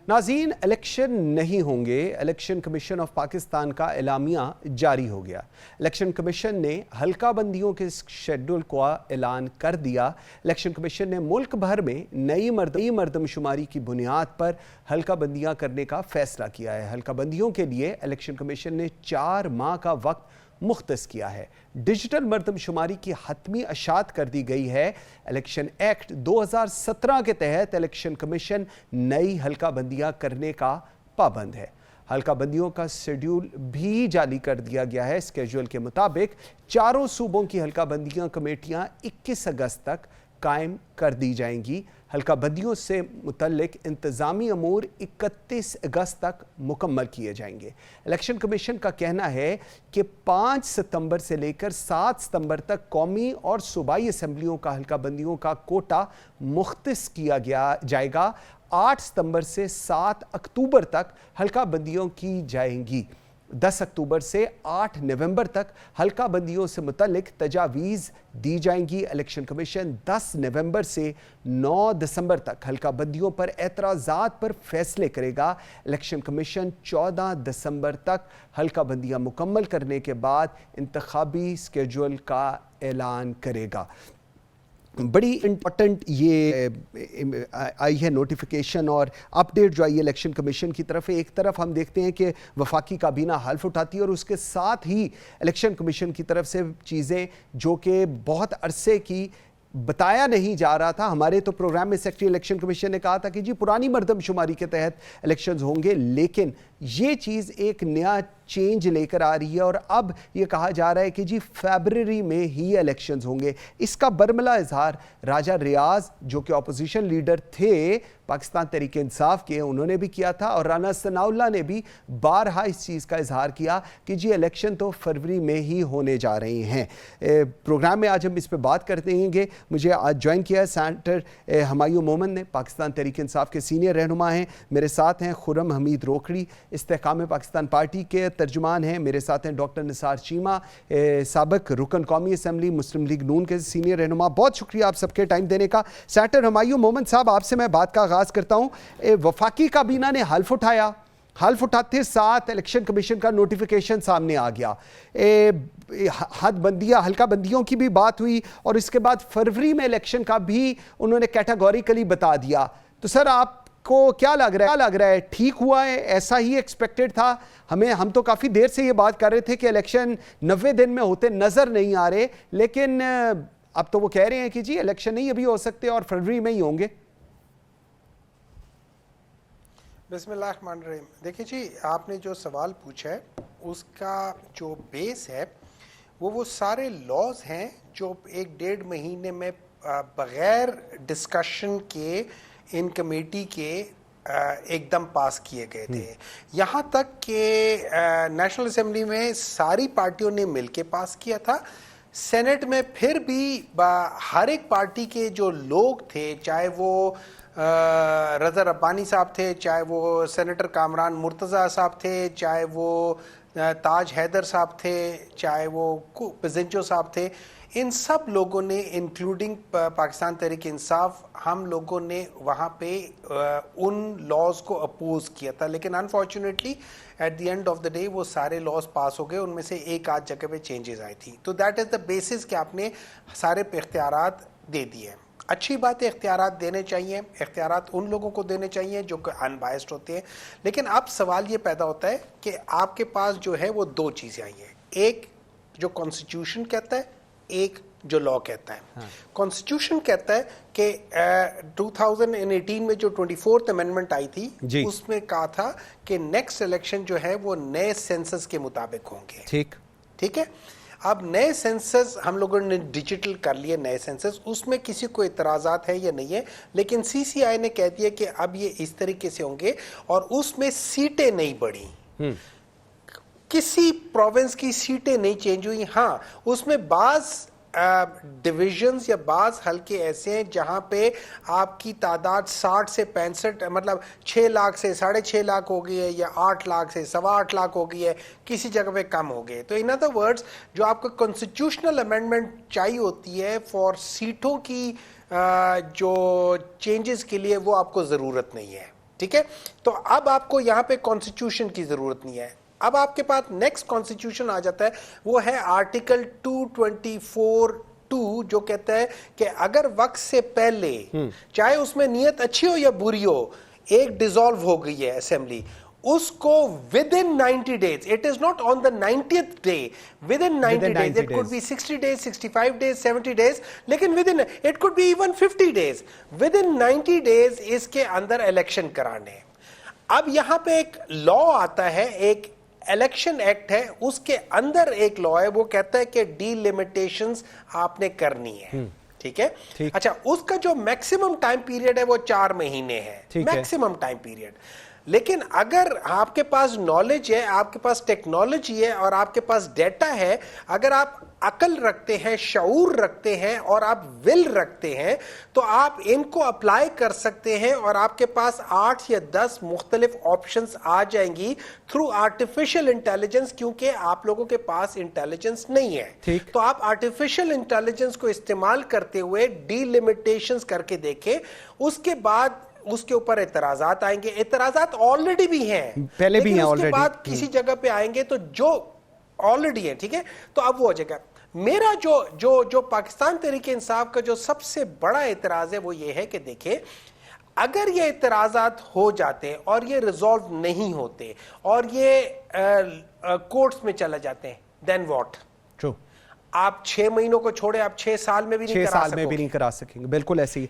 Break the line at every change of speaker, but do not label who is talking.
ناظرین، الیکشن نہیں ہوں گے۔ الیکشن کمیشن آف پاکستان کا اعلامیہ جاری ہو گیا۔ الیکشن کمیشن نے حلقہ بندیوں کے شیڈول کا اعلان کر دیا۔ الیکشن کمیشن نے ملک بھر میں نئی مردم شماری کی بنیاد پر حلقہ بندیاں کرنے کا فیصلہ کیا ہے۔ حلقہ بندیوں کے لیے الیکشن کمیشن نے 4 ماہ کا وقت مختص کیا ہے۔ ڈیجیٹل مردم شماری کی حتمی اشاعت کر دی گئی ہے۔ الیکشن ایکٹ 2017 کے تحت الیکشن کمیشن نئی حلقہ بندیاں کرنے کا پابند ہے۔ حلقہ بندیوں کا شیڈول بھی جاری کر دیا گیا ہے۔ اسکیجول کے مطابق 4 صوبوں کی حلقہ بندیاں کمیٹیاں 21 اگست تک قائم کر دی جائیں گی۔ حلقہ بندیوں سے متعلق انتظامی امور 31 اگست تک مکمل کیے جائیں گے۔ الیکشن کمیشن کا کہنا ہے کہ 5 ستمبر سے لے کر 7 ستمبر تک قومی اور صوبائی اسمبلیوں کا حلقہ بندیوں کا کوٹا مختص کیا جائے گا۔ 8 ستمبر سے 7 اکتوبر تک حلقہ بندیوں کی جائیں گی۔ 10 اکتوبر سے 8 نومبر تک حلقہ بندیوں سے متعلق تجاویز دی جائیں گی۔ الیکشن کمیشن 10 نومبر سے 9 دسمبر تک حلقہ بندیوں پر اعتراضات پر فیصلے کرے گا۔ الیکشن کمیشن 14 دسمبر تک حلقہ بندیاں مکمل کرنے کے بعد انتخابی اسکیجول کا اعلان کرے گا۔ بڑی امپورٹنٹ یہ آئی ہے نوٹیفیکیشن اور اپڈیٹ جو آئی ہے الیکشن کمیشن کی طرف۔ ایک طرف ہم دیکھتے ہیں کہ وفاقی کابینہ حلف اٹھاتی ہے اور اس کے ساتھ ہی الیکشن کمیشن کی طرف سے چیزیں جو کہ بہت عرصے کی بتایا نہیں جا رہا تھا۔ ہمارے تو پروگرام میں سیکرٹری الیکشن کمیشن نے کہا تھا کہ جی پرانی مردم شماری کے تحت الیکشنز ہوں گے، لیکن یہ چیز ایک نیا چینج لے کر آ رہی ہے اور اب یہ کہا جا رہا ہے کہ جی فیبرری میں ہی الیکشنز ہوں گے۔ اس کا برملا اظہار راجہ ریاض جو کہ اپوزیشن لیڈر تھے پاکستان تحریک انصاف کے، انہوں نے بھی کیا تھا، اور رانا ثناء اللہ نے بھی بارہا اس چیز کا اظہار کیا کہ جی الیکشن تو فروری میں ہی ہونے جا رہے ہیں۔ پروگرام میں آج ہم اس پہ بات کرتے ہیں۔ مجھے آج جوائن کیا ہے سینیٹر ہمایوں مومن نے، پاکستان تحریک انصاف کے سینئر رہنما ہیں۔ میرے ساتھ ہیں خرم حمید روکھڑی، استحکام پاکستان پارٹی کے ترجمان ہیں۔ میرے ساتھ ہیں ڈاکٹر نثار چیمہ، سابق رکن قومی اسمبلی مسلم لیگ نون کے سینئر رہنما۔ بہت شکریہ آپ سب کے ٹائم دینے کا۔ سینیٹر ہمایوں مومن صاحب، آپ سے میں بات کا آغاز کرتا ہوں۔ وفاقی کابینہ نے حلف اٹھایا، حلف اٹھاتے ساتھ الیکشن کمیشن کا نوٹیفیکیشن سامنے آ گیا۔ حلقہ بندیوں کی بھی بات ہوئی اور اس کے بعد فروری میں الیکشن کا بھی انہوں نے کیٹاگوریکلی بتا دیا۔ تو سر آپ کو کیا لگ رہا ہے؟ ٹھیک ہوا ہے؟ ایسا ہی ایکسپیکٹڈ تھا؟ ہم تو کافی دیر سے یہ بات کر رہے تھے کہ الیکشن 90 دن میں ہوتے نظر نہیں آ رہے، لیکن اب تو وہ کہہ رہے ہیں کہ جی الیکشن نہیں ابھی ہو سکتے اور فروری میں ہی ہوں گے۔
بسم اللہ الرحمن الرحیم۔ دیکھیں جی، آپ نے جو سوال پوچھا ہے اس کا جو بیس ہے وہ سارے لاز ہیں جو 1-1.5 مہینے میں بغیر ڈسکشن کے ان کمیٹی کے ایک دم پاس کیے گئے تھے۔ یہاں تک کہ نیشنل اسمبلی میں ساری پارٹیوں نے مل کے پاس کیا تھا۔ سینٹ میں پھر بھی ہر ایک پارٹی کے جو لوگ تھے، چاہے وہ رضا ربانی صاحب تھے، چاہے وہ سینیٹر کامران مرتضیٰ صاحب تھے، چاہے وہ تاج حیدر صاحب تھے، چاہے وہ پزنچو صاحب تھے، ان سب لوگوں نے انکلوڈنگ پاکستان تحریک انصاف، ہم لوگوں نے وہاں پہ ان لاز کو اپوز کیا تھا۔ لیکن unfortunately at the end of the day وہ سارے لاز پاس ہو گئے، ان میں سے ایک آدھ جگہ پہ چینجز آئی تھی۔ تو دیٹ از دا بیسس کہ آپ نے سارے پہ اختیارات دے دیے۔ اچھی بات ہے، اختیارات دینے چاہیے، اختیارات ان لوگوں کو دینے چاہیے جو کہ ان بائسڈ ہوتے ہیں۔ لیکن اب سوال یہ پیدا ہوتا ہے کہ آپ کے پاس جو ہے وہ 2 چیزیں آئی ہیں، ایک جو کانسٹیٹیوشن کہتا ہے، ایک جو لا کہتا ہے۔ کانسٹیٹیوشن کہتا ہے کہ 2018 میں جو 24th امینڈمنٹ آئی تھی اس میں کہا تھا کہ نیکسٹ الیکشن جو ہے وہ نئے سینسس کے مطابق ہوں گے۔ ٹھیک ہے، اب نئے سینسس ہم لوگوں نے ڈیجیٹل کر لیے، نئے سینسس، اس میں کسی کو اعتراضات ہے یا نہیں ہے، لیکن سی سی آئی نے کہہ دیا کہ اب یہ اس طریقے سے ہوں گے اور اس میں سیٹیں نہیں بڑھی، کسی پروونس کی سیٹیں نہیں چینج ہوئی۔ ہاں، اس میں بعض ڈویژنز یا بعض حلقے ایسے ہیں جہاں پہ آپ کی تعداد 60 سے 65 مطلب 6 لاکھ سے 6.5 لاکھ ہو گئی ہے، یا 8 لاکھ سے 8.25 لاکھ ہو گئی ہے، کسی جگہ پہ کم ہو گئے۔ تو ان ادر ورڈز جو آپ کو کانسٹیٹیوشنل امینڈمنٹ چاہیے ہوتی ہے فار سیٹوں کی جو چینجز کے لیے، وہ آپ کو ضرورت نہیں ہے۔ ٹھیک ہے. تو اب آپ کو یہاں پہ کانسٹیٹیوشن کی ضرورت نہیں ہے. اب آپ کے پاس نیکسٹ کانسٹیٹیوشن آ جاتا ہے, وہ ہے آرٹیکل 224(2) جو کہتا ہے کہ اگر وقت سے پہلے, چاہے اس میں نیت اچھی ہو یا بری ہو, ایک ڈیزالو ہو گئی ہے اسمبلی, اس کو within 90 days, it is not on the 90th day, within 90 days, it could be 60 days, 65 days, 70 days, لیکن within, it could be even 50 days, within 90 days اس کے اندر الیکشن کرانے. اب یہاں پہ ایک لا آتا ہے, ایک الیکشن ایکٹ ہے, اس کے اندر ایک لا ہے, وہ کہتا ہے کہ ڈی لمیٹیشنز آپ نے کرنی ہے. ٹھیک ہے. اچھا, اس کا جو میکسیمم ٹائم پیریڈ ہے وہ 4 مہینے ہے, میکسیمم ٹائم پیریڈ. لیکن اگر آپ کے پاس نالج ہے, آپ کے پاس ٹیکنالوجی ہے اور آپ کے پاس ڈیٹا ہے, اگر آپ عقل رکھتے ہیں, شعور رکھتے ہیں اور آپ ول رکھتے ہیں, تو آپ ان کو اپلائی کر سکتے ہیں اور آپ کے پاس 8 یا 10 مختلف آپشنز آ جائیں گی تھرو آرٹیفیشل انٹیلیجنس, کیونکہ آپ لوگوں کے پاس انٹیلیجنس نہیں ہے. تو آپ آرٹیفیشل انٹیلیجنس کو استعمال کرتے ہوئے ڈی لمیٹیشنز کر کے دیکھیں. اس کے بعد اس کے اوپر اعتراضات آئیں گے, اعتراضات آلریڈی بھی ہیں,
پہلے بھی ہیں,
اس کے بعد کسی جگہ پہ آئیں گے تو جو آلریڈی ہیں, ٹھیک ہے, تو اب وہ ہو جائے گا. میرا جو پاکستان تحریک انصاف کا جو سب سے بڑا اعتراض ہے وہ یہ ہے کہ دیکھیں, اگر یہ اعتراضات ہو جاتے اور یہ ریزالو نہیں ہوتے اور یہ کورٹس میں چلا جاتے ہیں, دین واٹ؟ آپ 6 مہینوں کو چھوڑے, آپ 6 سال میں بھی نہیں کرا سکیں گے.
بالکل ایسی